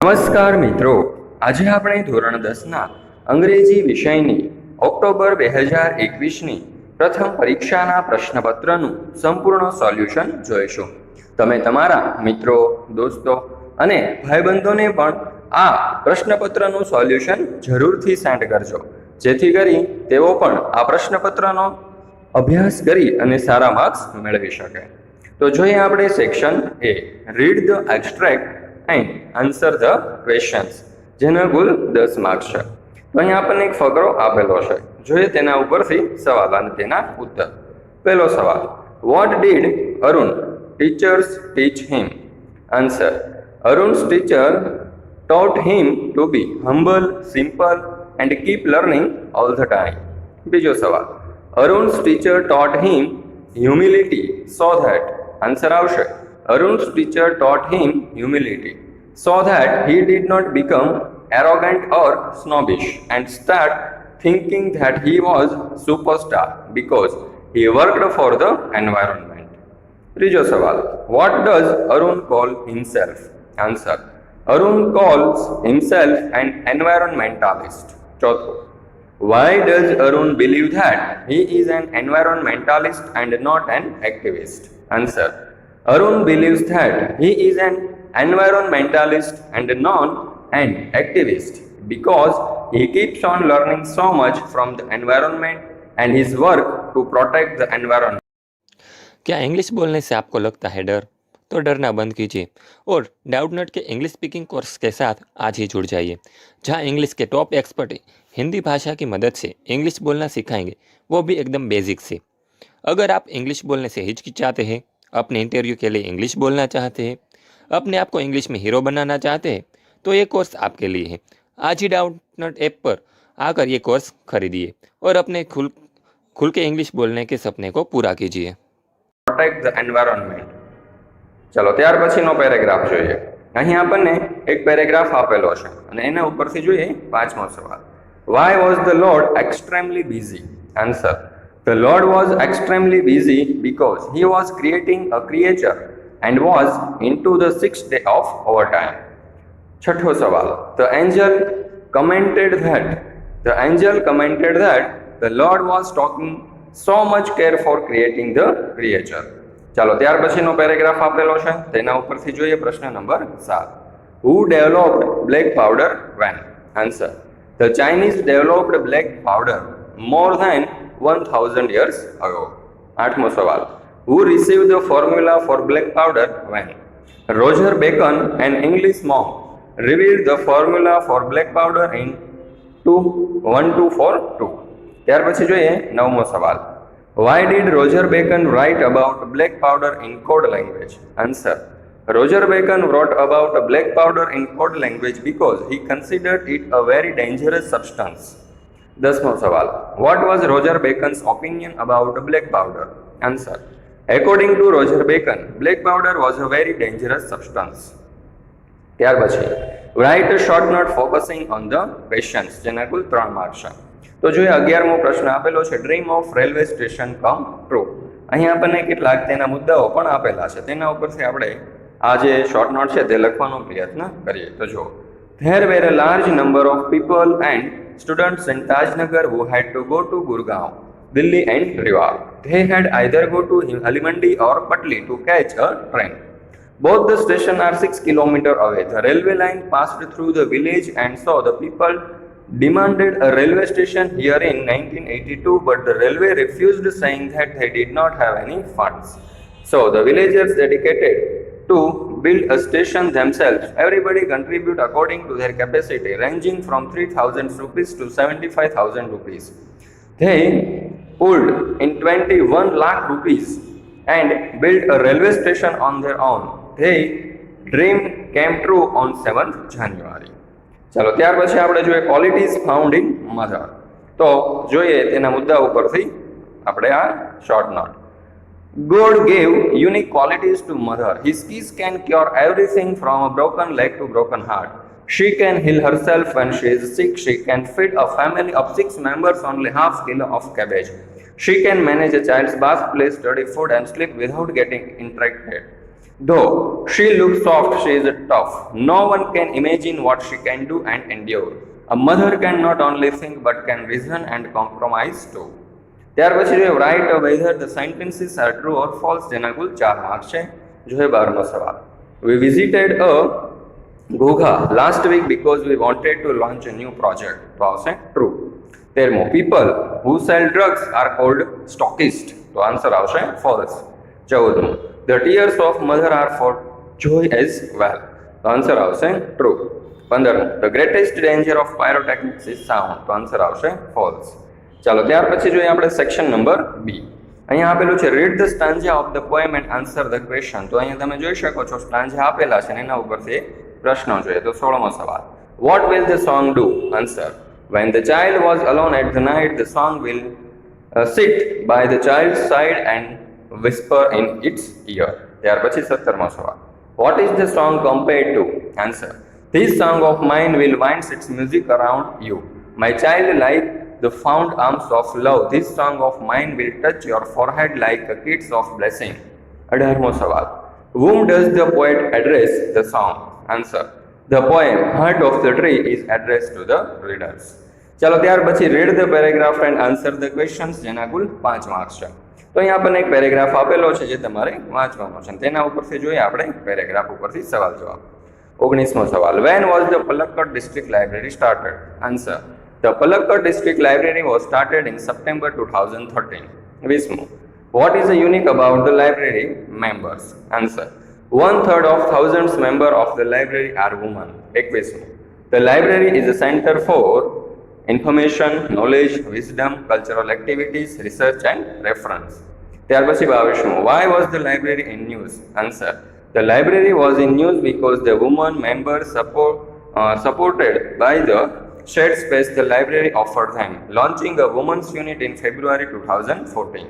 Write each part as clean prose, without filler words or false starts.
નમસ્કાર મિત્રો, આજે આપણે ધોરણ 10ના અંગ્રેજી વિષયની ઓક્ટોબર 2021ની પ્રથમ પરીક્ષાના પ્રશ્નપત્રનું સંપૂર્ણ સોલ્યુશન જોઈશું. તમે તમારા મિત્રો, દોસ્તો અને ભાઈબંધોને પણ આ પ્રશ્નપત્રનું સોલ્યુશન જરૂરથી સેન્ડ કરજો, જેથી કરી તેઓ પણ આ પ્રશ્નપત્રનો અભ્યાસ કરી અને સારા માર્ક્સ મેળવી શકે. તો જોઈએ આપણે section A, read the extract and answer the questions, જેના કુલ 10 માર્ક્સ છે. તો અહીં આપણને એક ફકરો આપેલો છે, જોઈએ તેના ઉપરથી સવાલ અને તેના ઉત્તર. પહેલો સવાલ, what did Arun teachers teach him? Answer, અરુણ's teacher taught him to be humble, simple and keep learning all the time. બીજો સવાલ, અરુણ's teacher taught him humility so that, answer આવશે, Arun's teacher taught him humility so that he did not become arrogant or snobbish and start thinking that he was superstar because he worked for the environment. ત્રીજો સવાલ, what does Arun call himself? Answer, Arun calls himself an environmentalist. ચોથો, why does Arun believe that he is an environmentalist and not an activist? Answer, Arun believes that he is an environmentalist and not an activist because he keeps on learning so much from the environment and his work to protect the environment. क्या English बोलने से आपको लगता है डर? तो डरना बंद कीजिए और डाउटनट के इंग्लिश स्पीकिंग कोर्स के साथ आज ही जुड़ जाइए, जहां इंग्लिश के टॉप एक्सपर्ट हिंदी भाषा की मदद से इंग्लिश बोलना सिखाएंगे, वो भी एकदम बेसिक से. अगर आप इंग्लिश बोलने से हिचकिचाते हैं, अपने इंटरव्यू के लिए इंग्लिश बोलना चाहते हैं, अपने आप को इंग्लिश में हीरो बनाना चाहते हैं, तो ये कोर्स आपके लिए है. आज ही डाउटनट ऐप पर आकर ये कोर्स खरीदिए और अपने खुल के इंग्लिश बोलने के सपने को पूरा कीजिए. Protect the environment. ચલો ત્યાર પછીનો પેરેગ્રાફ જોઈએ. અહીં આપણને એક પેરેગ્રાફ આપેલો છે અને એના ઉપરથી જોઈએ પાંચમો સવાલ, why was the lord extremely busy? Answer, the Lord was extremely busy because he was creating a creature and was into the 6th day of overtime. છઠ્ઠો સવાલ, the angel commented that the Lord was taking so much care for creating the creature. ચાલો ત્યાર પછીનો paragraph આપેલો છે, તેના ઉપરથી જોઈએ પ્રશ્ન number 7, who developed black powder when? Answer, the Chinese developed black powder more than 1000 years ago. આઠમો સવાલ, who received the formula for black powder when? Roger Bacon, an English monk, revealed the formula for black powder in 1242. ત્યાર પછી જોઈએ નવમો સવાલ, why did Roger Bacon write about black powder in code language? Answer, Roger Bacon wrote about black powder in code language because he considered it a very dangerous substance. દસમો સવાલ, what was Roger Bacon's opinion about black powder? Answer, according to Roger Bacon, black powder was a very dangerous substance. ત્યાર પછી write a short note focusing on the questions, જેના કુલ 3 marks છે. તો જોઈએ 11મો પ્રશ્ન આપેલો છે, dream of railway station come true. અહીં આપણને કેટલાક તેના મુદ્દાઓ પણ આપેલા છે, તેના ઉપરથી આપણે આ જે શોર્ટ નોટ છે તે લખવાનો પ્રયત્ન કરીએ. તો જો, there were a large number of people and students in Tajnagar who had to go to Gurgaon, Delhi and Rewar. They had either go to Halimandi or Patli to catch a train. Both the stations are 6 kilometers away. The railway line passed through the village and so the people demanded a railway station here in 1982, but the railway refused, saying that they did not have any funds. So the villagers dedicated to build a station themselves. Everybody contribute according to their capacity, ranging from 3,000 rupees to 75,000 rupees. They pulled in 21 lakh rupees and built a railway station on their own. Their dream came true on 7th January. ચાલો ત્યાર પછી આપણે જોઈએ qualities found in mother. તો જોઈએ તેના મુદ્દા ઉપરથી આપણે આ short note. God gave unique qualities to mother. His kiss can cure everything from a broken leg to broken heart. She can heal herself when she is sick. She can feed a family of 6 members only half kilo of cabbage. She can manage a child's bath, play, study, food and sleep without getting interrupted. Though she looks soft, she is tough. No one can imagine what she can do and endure. A mother can not only think but can reason and compromise too. ત્યાર પછી જોઈએ write whether the sentences are true or false, જેના કુલ 4 mark છે. જોઈએ 12મો સવાલ. We visited a Gogha last week because we wanted to launch a new project. તો આવશે true. 13મો people who sell drugs are called stockists. તો answer આવશે false. 14મો the tears of mother are for joy as well. તો answer આવશે true. 15મો the greatest danger of pyrotechnics is sound. તો answer આવશે false. ચાલો ત્યાર પછી જોઈએ આપણે સેક્શન નંબર બી. અહીંયા આપેલું છે read the stanza of the poem and answer the question. તો અહીંયા તમે જોઈ શકો છો સ્ટાન્જા આપેલા છે અને એના ઉપરથી પ્રશ્નો જોઈએ. તો 16મો સવાલ what will the song do? Answer when the child was alone at the night the song will sit by the child's side and whisper in its ear. ત્યાર પછી 17મો સવાલ what is the song compared to? Answer this song of mine will winds its music around you, my child, like the fond arms of love. This song of mine will touch your forehead like a kiss of blessing. 18મો સવાલ whom does the poet address the song? Answer the poem Heart of the Tree is addressed to the readers. ચાલો ત્યાર પછી read the paragraph and answer the questions, જેના કુલ 5 marks છે. તો અહીંયા આપણને એક પેરેગ્રાફ આપેલો છે જે તમારે વાંચવાનો છે. તેના ઉપરથી જોઈએ આપણે પેરેગ્રાફ ઉપરથી સવાલ જવાબ. 19મો સવાલ when was the Palakkad district library started? Answer the Palakkad district library was started in September 2013. 20મો what is unique about the library members? Answer 1/3 of thousands members of the library are women. 21મો the library is a center for information, knowledge, wisdom, cultural activities, research and reference. ત્યાર પછી 22મો why was the library in news? Answer the library was in news because the women members supported by the shared space the library offered them, launching a women's unit in February 2014.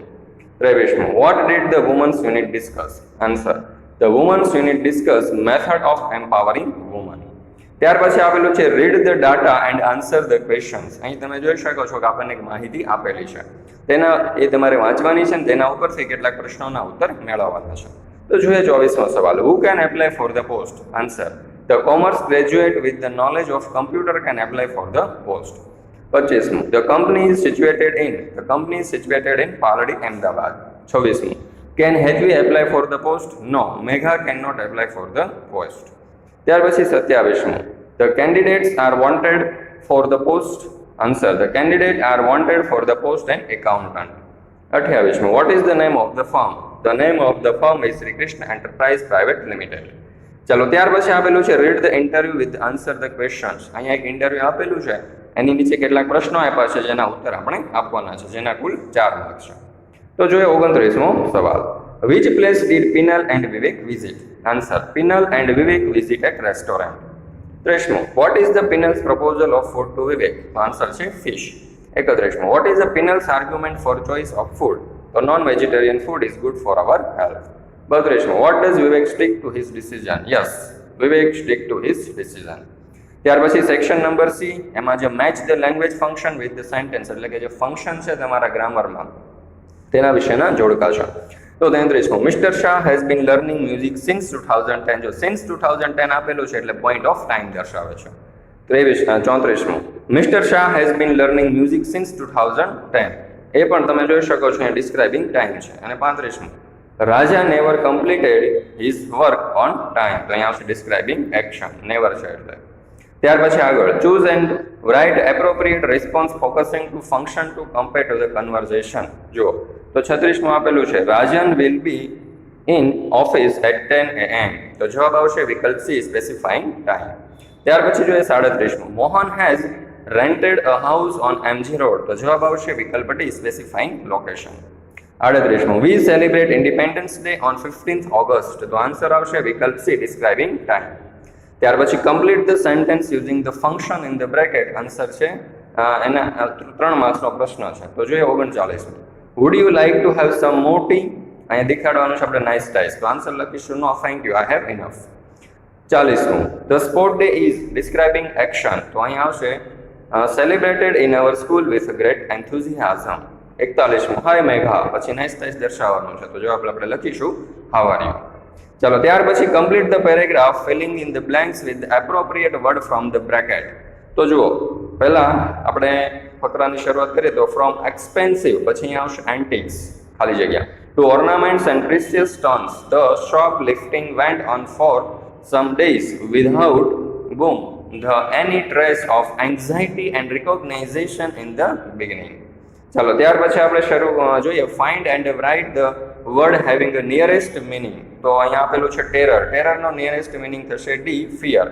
23મો what did the women's unit discuss? Answer the women's unit discussed method of empowering women. ત્યાર પછી આપેલું છે read the data and answer the questions. અહીં તમે જોઈ શકો છો કે આપણને એક માહિતી આપેલી છે, તેના એ તમારે વાંચવાની છે અને તેના ઉપરથી કેટલાક પ્રશ્નોના ઉત્તર મેળવવાના છે. તો જોઈએ 24મો સવાલ who can apply for the post? Answer the commerce graduate with the knowledge of computer can apply for the post. 25મો the company is situated in Paldi, Ahmedabad. 26મો can Hetvi apply for the post? No, Megha can not apply for the post. ત્યાર પછી 27મો the candidates are wanted for the post. Answer the candidate are wanted for the post and accountant. 28મો what is the name of the firm? The name of the firm is Shri Krishna enterprise private limited. ચાલો ત્યાર પછી આપેલું છે read the interview with answer the questions. અહીંયા એક interview આપેલું છે, એની નીચે કેટલાક પ્રશ્નો આપ્યા છે જેના ઉત્તર આપણે આપવાના છે, જેના કુલ 4 માર્ક્સ છે. તો જોઈએ 29મો સવાલ which place did Pinal and Vivek visit? Answer Pinal and Vivek visit at restaurant. 30મો what is the Pinal's proposal of food to Vivek? Answer છે fish. 31મો what is the Pinal's argument for choice of food? So non-vegetarian food is good for our health. 32મો what does Vivek stick to his decision? Yes, Vivek stick to his decision. ત્યાર પછી section number C, એમાં જે match the language function with the sentence, એટલે કે જે function છે તમારા ગ્રામરમાં તેના વિશેના જોડકા છે. તો 33મો mister Shah has been learning music since 2010. જો સિન્સ 2010 આપેલું છે એટલે પોઈન્ટ ઓફ ટાઈમ દર્શાવે છે. 34મો mister Shah has been learning music since 2010. એ પણ તમે જોઈ શકો છો અહીંયા ડિસ્ક્રાઇબિંગ ટાઈમ છે. અને 35મો Raja never completed his work on time. તો અહીંયા આવશે ડિસ્ક્રાઇબિંગ એક્શન, નેવર છે એટલે. ત્યાર પછી આગળ choose and write appropriate response focusing to function to compare to the conversation. જુઓ તો 36મો આપેલું છે Rajan will be in office at 10 AM. તો જવાબ આવશે વિકલ્પ સી સ્પેસિફાઈંગ ટાઈમ. ત્યાર પછી જોઈએ 37મો Mohan has rented a house on MG road. તો જવાબ આવશે વિકલ્પ ડી સ્પેસિફાઈંગ લોકેશન. 38મો we celebrate independence day on 15th August. તો આન્સર આવશે વિકલ્પ સી ડિસ્ક્રાઇબિંગ ટાઈમ. ત્યાર પછી complete the sentence using the function in the bracket. Answer છે એના 3 માર્ક્સનો પ્રશ્ન છે. તો જોઈએ 39મો would you like to have some more tea? અહીંયા દેખાડવાનું છે આપણે નાઇસ ટાઈસ. તો આન્સર લખીશું no thank you, I have enough. 40મો the sport day is describing action. તો અહીંયા આવશે celebrated in our school with great enthusiasm. 41મો હાય મેઘા, પછી નાઇસ ટાઈસ દર્શાવવાનું છે. તો જવાબ આપણે લખીશું હાવ આર યુ. ચાલો ત્યાર પછી complete the paragraph filling in the blanks with appropriate word from the bracket. તો જુઓ પહેલા આપણે ફકરાની શરૂઆત કરીએ તો ફ્રોમ એક્સપેન્સિવ, પછી અહીંયા આવશે એન્ટિક્સ, ખાલી જગ્યા, two ornaments and precious stones the shop lifting went on for some days without boom the any trace of anxiety and recognition in the beginning. ચાલો ત્યાર પછી આપણે જોઈએ find and write the word having a nearest meaning. તો અહીંયા આપેલું છે terror, ટેરરનો nearest meaning થશે ડી ફિયર.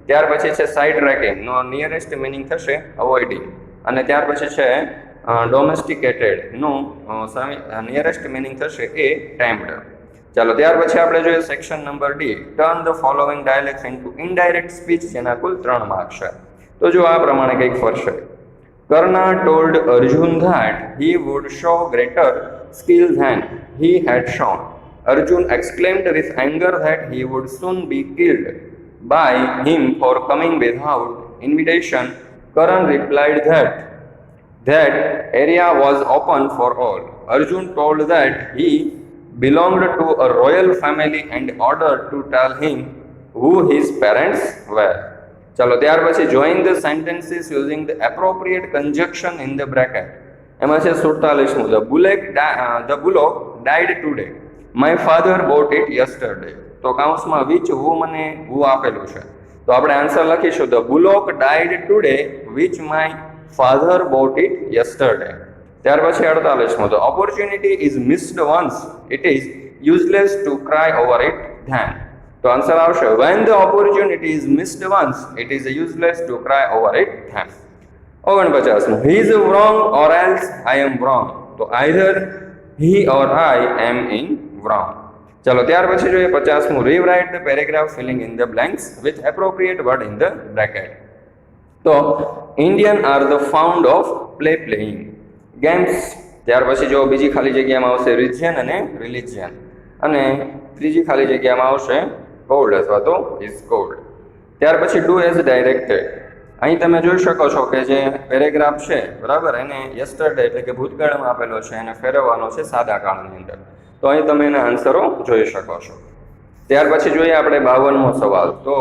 ત્યાર પછી છે સાઇડ ટ્રેકિંગ, નો નિયરેસ્ટ મિનિંગ થશે અવોઇડિંગ. અને ત્યાર પછી છે ડોમેસ્ટિકેટેડ નું નિયરેસ્ટ મિનિંગ થશે એ ટેમ્પ્ડ. ચાલો ત્યાર પછી આપણે જોઈએ section number D, turn the following dialects into indirect speech, જેના કુલ 3 માર્ક છે. તો જો આ પ્રમાણે કંઈક ફરશે. Karna told Arjun that he would show greater skill than he had shown. Arjun exclaimed with anger that he would soon be killed by him for coming without invitation. Karan replied that that area was open for all. Arjun told that he belonged to a royal family and ordered to tell him who his parents were. ચાલો ત્યાર પછી join the sentences using the appropriate conjunction in the bracket. એમાં છે 47મું, the bullock died today, my father bought it yesterday. તો કાઉન્સમાં which હુ મને હુ આપેલું છે, તો આપણે આન્સર લખીશું the bullock died today which my father bought it yesterday. ત્યાર પછી 48મું, the opportunity is missed once it is useless to cry over it then. તો આન્સર આવશે when the opportunity is missed once it is useless to cry over it then. 49મું, he is wrong or else I am wrong. તો either he or I am in wrong. ચાલો ત્યાર પછી જોઈએ 50મું, rewrite the paragraph filling in the blanks with appropriate word in the bracket. તો Indian are the fond of playing games. ત્યાર પછી જો બીજી ખાલી જગ્યામાં આવશે region અને religion, અને ત્રીજી ખાલી જગ્યામાં આવશે કોલ્ડ અથવા તો ઇઝ કોલ્ડ. ત્યાર પછી ડુ એઝ ડાયરેક્ટેડ. અહીં તમે જોઈ શકો છો કે જે પેરેગ્રાફ છે બરાબર, એને યસ્ટરડે એટલે કે ભૂતકાળમાં આપેલો છે, એને ફેરવવાનો છે સાદા કાળની અંદર. તો અહીં તમે એના આન્સરો જોઈ શકો છો. ત્યાર પછી જોઈએ આપણે 52મો સવાલ. તો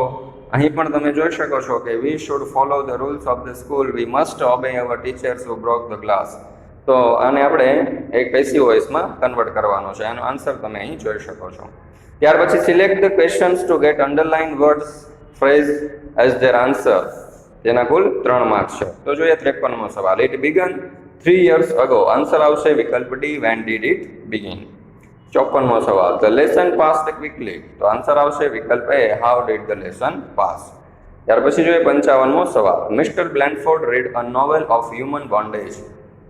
અહીં પણ તમે જોઈ શકો છો કે we should follow the rules of the school, we must obey our teachers who broke the glass. તો આને આપણે એક પેસિવ વોઇસમાં કન્વર્ટ કરવાનો છે. એનો આન્સર તમે અહીં જોઈ શકો છો. ત્યાર પછી select the questions to get underline words phrase as their answer, તેના કુલ 3 માર્ક્સ છે. તો જોઈએ 53મો સવાલ. It began 3 years ago. Answer આવશે વિકલ્પ D, when did it begin. 54મો સવાલ. The lesson passed quickly. તો આન્સર આવશે વિકલ્પ A, how did the lesson pass. ત્યાર પછી જોઈએ 55મો સવાલ. Mister Blandford read a novel of human bondage.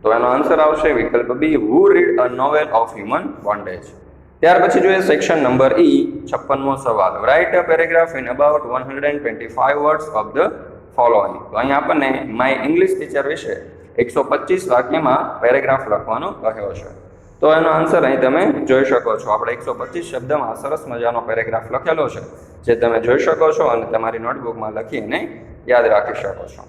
તો એનો આન્સર આવશે વિકલ્પ B, who read a novel of human bondage. ત્યાર પછી જોઈએ સેક્શન નંબર ઈ, 56મો સવાલ. Write a paragraph in about 125 words of the following. તો અહીં આપણને માય ઇંગ્લિશ ટીચર વિશે 125 વાક્યમાં પેરેગ્રાફ લખવાનો કહ્યો છે. તો એનો આન્સર અહીં તમે જોઈ શકો છો. આપણે 125 શબ્દમાં સરસ મજાનો પેરેગ્રાફ લખેલો છે, જે તમે જોઈ શકો છો અને તમારી નોટબુકમાં લખીને યાદ રાખી શકો છો.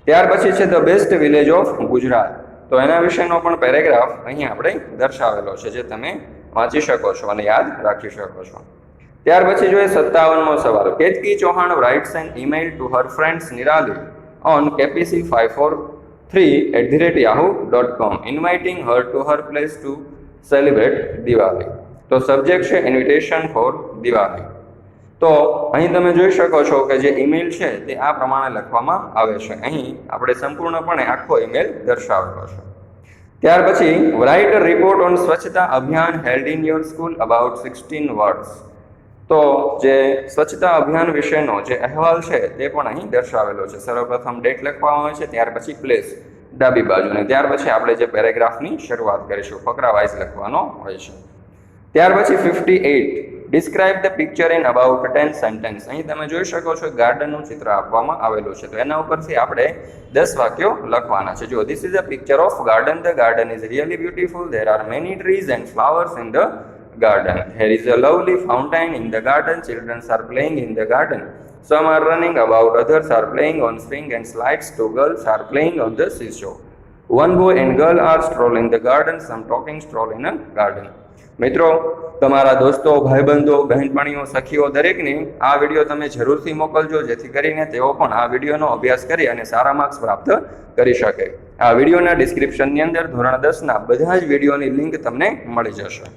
ત્યાર પછી છે the best village of Gujarat. તો એના વિશેનો પણ પેરેગ્રાફ અહીં આપણે દર્શાવેલો છે, જે તમે વાંચી શકો છો અને યાદ રાખી શકો છો. ત્યાર પછી જોઈએ 57મો સવાલ. Ketki Chauhan writes an email to her friends Nirali on kpc543@yahoo.com inviting her to her place to celebrate Diwali. તો સબ્જેક્ટ છે ઇન્વિટેશન ફોર દિવાળી. તો અહીં તમે જોઈ શકો છો કે જે ઈમેલ છે તે આ પ્રમાણે લખવામાં આવે છે. અહીં આપણે સંપૂર્ણપણે આખો ઈમેલ દર્શાવેલો છે. ત્યાર પછી રાઇટ અ રિપોર્ટ ઓન સ્વચ્છતા અભિયાન held in your school about 16 words. તો જે સ્વચ્છતા અભિયાન વિશેનો જે અહેવાલ છે તે પણ અહીં દર્શાવેલો છે. સર્વપ્રથમ ડેટ લખવામાં આવે છે, ત્યાર પછી પ્લેસ ડાબી બાજુ, અને ત્યાર પછી આપણે જે પેરેગ્રાફની શરૂઆત કરીશું ફકરા વાઇઝ લખવાનો હોય છે. ત્યાર પછી 58 describe the picture in about 10 sentence. અહીં તમે જોઈ શકો છો ગાર્ડનનું ચિત્ર આપવામાં આવેલું છે. તો એના ઉપરથી આપણે 10 વાક્યો લખવાના છે. જો this is a picture of garden. The garden is really beautiful. There are many trees and flowers in the garden. There is a lovely fountain in the garden. Children are playing in the garden. Some are running about, others are playing on swing and slides. 2 girls are playing on the seashore. 1 boy and girl are strolling in the garden. Some talking stroll in a garden. મિત્રો, તમારા દોસ્તો, ભાઈબંધો, બહેનપણીઓ, સખીઓ દરેકને આ video તમે જરૂરથી મોકલજો, જેથી કરીને તેઓ પણ આ વિડીયોનો અભ્યાસ કરી અને સારા માર્ક્સ પ્રાપ્ત કરી શકે. આ વિડીયોના ડિસ્ક્રિપ્શનની અંદર ધોરણ 10ના બધા જ વિડીયોની લિંક તમને મળી જશે.